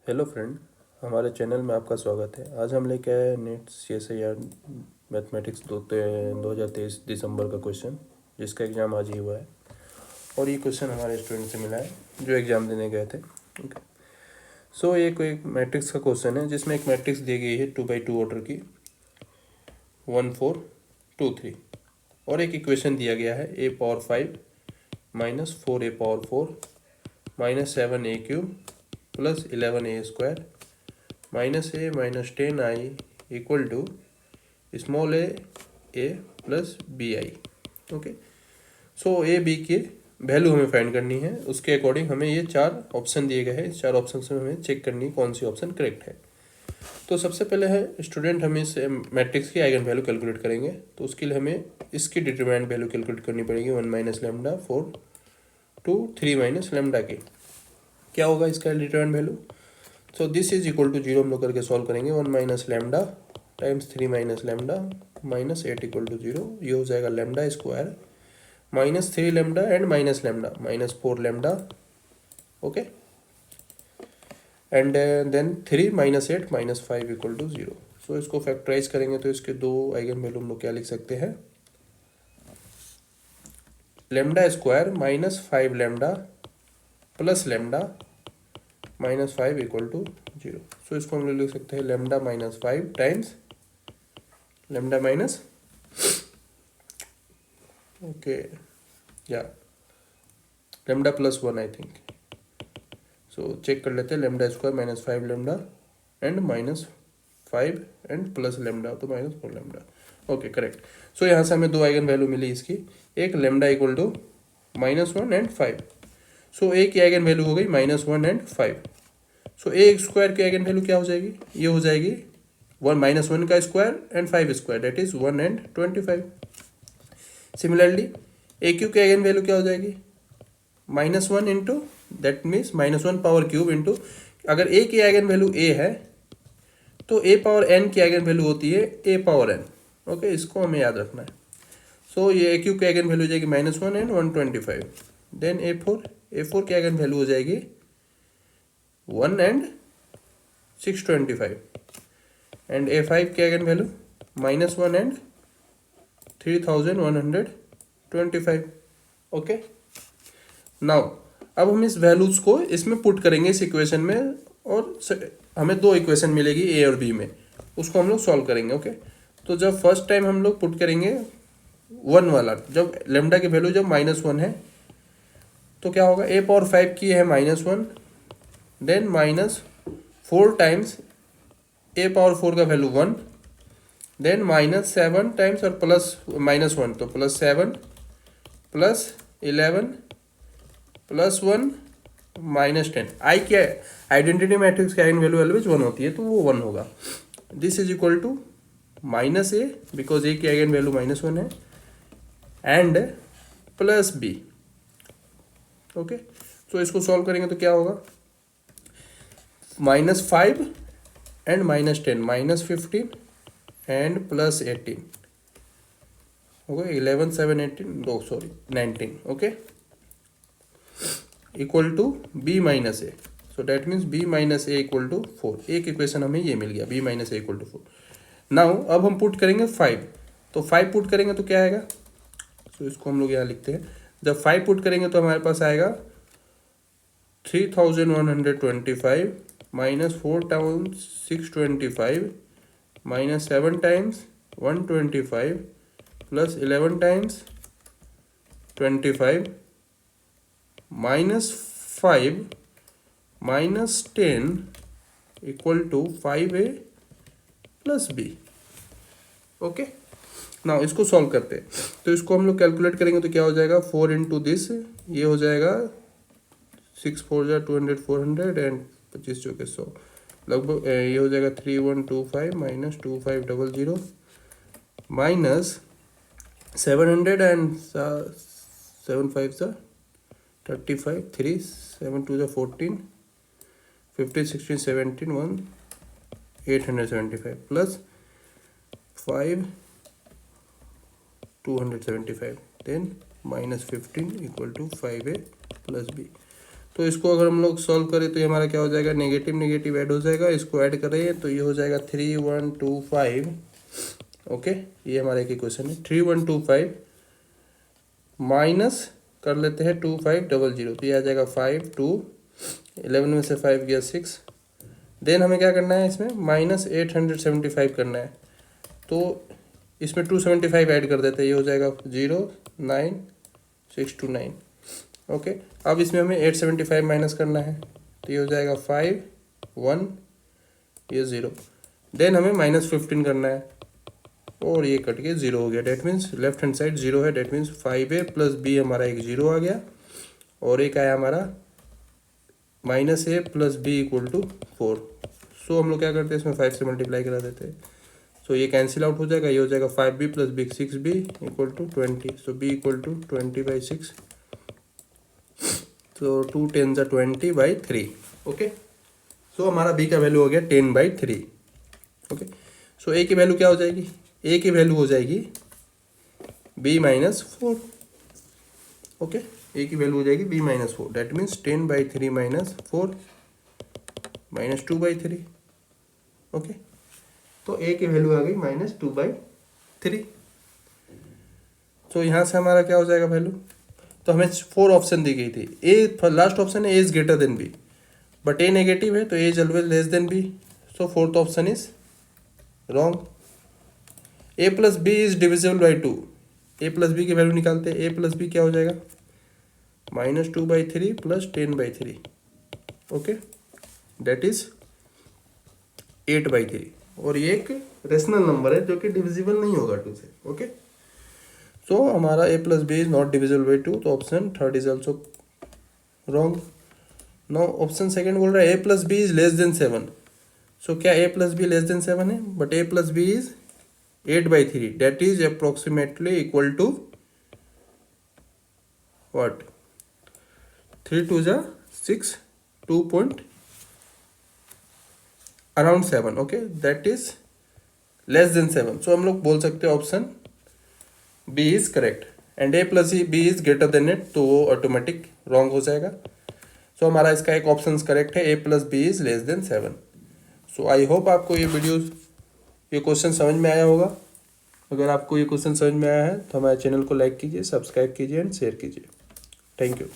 Hello friend, हमारे channel में आपका स्वागत है। आज हम लेके आए नेट CSIR मैथमेटिक्स 2023 दिसंबर का क्वेश्चन, जिसका एग्ज़ाम आज ही हुआ है। और ये क्वेश्चन हमारे स्टूडेंट से मिला है जो एग्ज़ाम देने गए थे। सो ये कोई एक मैट्रिक्स का क्वेश्चन है जिसमें एक मैट्रिक्स दी गई है 2x2 ऑर्डर की 1 4 2 3, और एक इक्वेशन दिया गया है a⁴ minus 4a⁴ minus 7a³ plus 11a² minus a minus 10i equal to small a plus bi। Okay, so A B की वैल्यू हमें फाइंड करनी है। उसके अकॉर्डिंग हमें ये 4 ऑप्शन दिए गए हैं। इस 4 ऑप्शन से हमें चेक करनी है कौन सी ऑप्शन करेक्ट है। तो सबसे पहले है स्टूडेंट, हमें इस मैट्रिक्स की आइगन वैल्यू कैलकुलेट करेंगे। तो उसके लिए हमें इसकी डिटरमिनेंट वैल्यू कैलकुलेट करनी पड़ेगी 1 माइनस लैम्डा 4 2 3 माइनस लैम्डा की। क्या होगा इसका determinant value? So this is equal to 0 हम लोग करके सॉल्व करेंगे। 1 minus lambda times 3 minus lambda minus 8 equal to 0। ये हो जाएगा lambda square minus 3 lambda and minus lambda minus 4 lambda. Okay, and then 3 minus 8 minus 5 equal to 0। सो इसको factorise करेंगे तो इसके दो आइगन वैल्यू हम लोग क्या लिख सकते हैं? Lambda square minus 5 lambda plus lambda minus 5 equal to 0। सो इसको हम लोग लिख सकते हैं lambda minus 5 times lambda minus lambda plus 1 I think. So check कर लेते हैं। Lambda square minus 5 lambda and minus 5 and plus lambda तो minus 4 lambda. Okay, correct. So यहाँ से हमें दो आइगन वैल्यू मिली इसकी। एक लैम्डा इक्वल टू -1 एंड 5। सो ए की आइगन वैल्यू हो गई -1 एंड 5। सो ए स्क्वायर की आइगन वैल्यू क्या हो जाएगी? ये हो जाएगी 1 का square and 5 square, that is 1 and 25। Similarly A Q की आइगन वैल्यू क्या हो जाएगी? -1 into that means -1 power cube into, अगर ए की आइगन वैल्यू ए है तो ए पावर एन की आइगन वैल्यू होती है ए पावर एन। ओके, इसको हमें याद रखना है। सो ये ए क्यू की आइगन वैल्यू हो जाएगी -1 एंड 125। देन ए फोर की आइगन वैल्यू हो जाएगी 1 एंड 625 एंड a5 की eigen value -1 and 3125। Okay, now अब हम इस वैल्यूज को इसमें पुट करेंगे इस इक्वेशन में, और हमें दो इक्वेशन मिलेगी ए और बी में, उसको हम लोग सॉल्व करेंगे। ओके, तो जब फर्स्ट टाइम हम लोग पुट करेंगे 1 वाला, जब लेमडा की वैल्यू जब -1 है तो क्या होगा? a⁴ की है -1, देन -4 टाइम्स a⁴ का वैल्यू 1, देन -7 टाइम्स और प्लस -1 तो +7 प्लस 11 प्लस 1 -10। आई क्या आइडेंटिटी मैट्रिक्स की आइगन वैल्यू ऑलवेज 1 होती है तो वो 1 होगा। This is equal to -a because a की आइगन वैल्यू -1 है and plus b। Okay, so इसको सॉल्व करेंगे तो क्या होगा? -5 एंड -10 -15 एंड प्लस 18 हो गया 11 7 18 19। Okay, equal to b minus A. So that means b minus A equal to 4। एक इक्वेशन हमें ये मिल गया, b minus A equal to 4। Now अब हम पुट करेंगे 5। तो 5 पुट करेंगे तो क्या आएगा? सो इसको हम लोग यहाँ लिखते हैं। जब 5 पुट करेंगे तो हमारे पास आएगा 3125 -4 times 625 -7 times 125 plus 11 times 25 -5 -10 equal to 5a plus b। Okay, now इसको सॉल्व करते हैं। तो इसको हम लोग कैलकुलेट करेंगे तो क्या हो जाएगा? 4 इंटू दिस, ये हो जाएगा 6 4 200 400 एंड 25 चौके 100, लगभग ये हो जाएगा 3125 minus 2500 minus 700 and 7 5 35 3 7 2 14 15 16 17 1 875 plus 5 275 then -15 equal to 5a plus b। तो इसको अगर हम लोग सॉल्व करें तो ये हमारा क्या हो जाएगा, नेगेटिव नेगेटिव ऐड हो जाएगा, इसको ऐड करें तो ये हो जाएगा 3125। ओके, ये हमारा एक इक्वेशन है। 3125 माइनस कर लेते हैं 2500, तो ये आ जाएगा 5 2, 11 में से 5 गया 6। देन हमें क्या करना है, इसमें माइनस 875 करना है, तो इसमें 275 ऐड कर देते हैं, ये हो जाएगा 09629। ओके, अब इसमें हमें 875 माइनस करना है, तो ये हो जाएगा 5 1, ये 0। देन हमें -15 करना है, और ये कट के 0 हो गया। That means left hand side 0 है, that means 5a plus b हमारा एक 0 आ गया, और एक आया हमारा -a plus b equal to 4। So हम लोग क्या करते हैं, इसमें 5 से मल्टीप्लाई करा देते हैं, सो ये कैंसिल आउट हो जाएगा, ये हो जाएगा 5b plus b 6b equal to 20। So b equal to 20/6, तो 2 10 20/3। ओके, सो हमारा b का वैल्यू हो गया 10/3। ओके, सो a की वैल्यू क्या हो जाएगी, a की वैल्यू हो जाएगी b -4। ओके, a की वैल्यू हो जाएगी b -4, डेट मीन्स 10/3 -4 -2/3। ओके, तो a की वैल्यू आ गई -2/3। तो यहाँ से हमारा क्या हो जाएगा वैल्यू, तो हमें 4 ऑप्शन दी गई थी। ए लास्ट ऑप्शन है a is greater than b, but a negative है तो a is always less than b, so fourth option is wrong. A plus B is divisible by 2, a plus b की value निकालते हैं, ए plus B क्या हो जाएगा, -2/3 plus 10/3। Okay, that is 8/3, और ये एक रेशनल नंबर है जो कि डिविजिबल नहीं होगा 2 से। ओके, सो हमारा a plus B is not divisible by 2, तो option third is also wrong. Now option second बोल रहा है a plus B is less than 7। So क्या a plus B less than 7 है, but a plus B is 8/3, that is approximately equal to what, 3 2 6, 2 point around 7। Okay, that is less than 7, so हम लोग बोल सकते हैं option B is correct, and a plus B is greater than it, तो वो automatic wrong हो जाएगा। सो हमारा इसका एक ऑप्शन करेक्ट है, a plus B is less than 7। So I hope आपको ये वीडियो, ये क्वेश्चन समझ में आया होगा। अगर आपको ये क्वेश्चन समझ में आया है तो हमारे चैनल को लाइक कीजिए, सब्सक्राइब कीजिए एंड शेयर कीजिए। Thank you.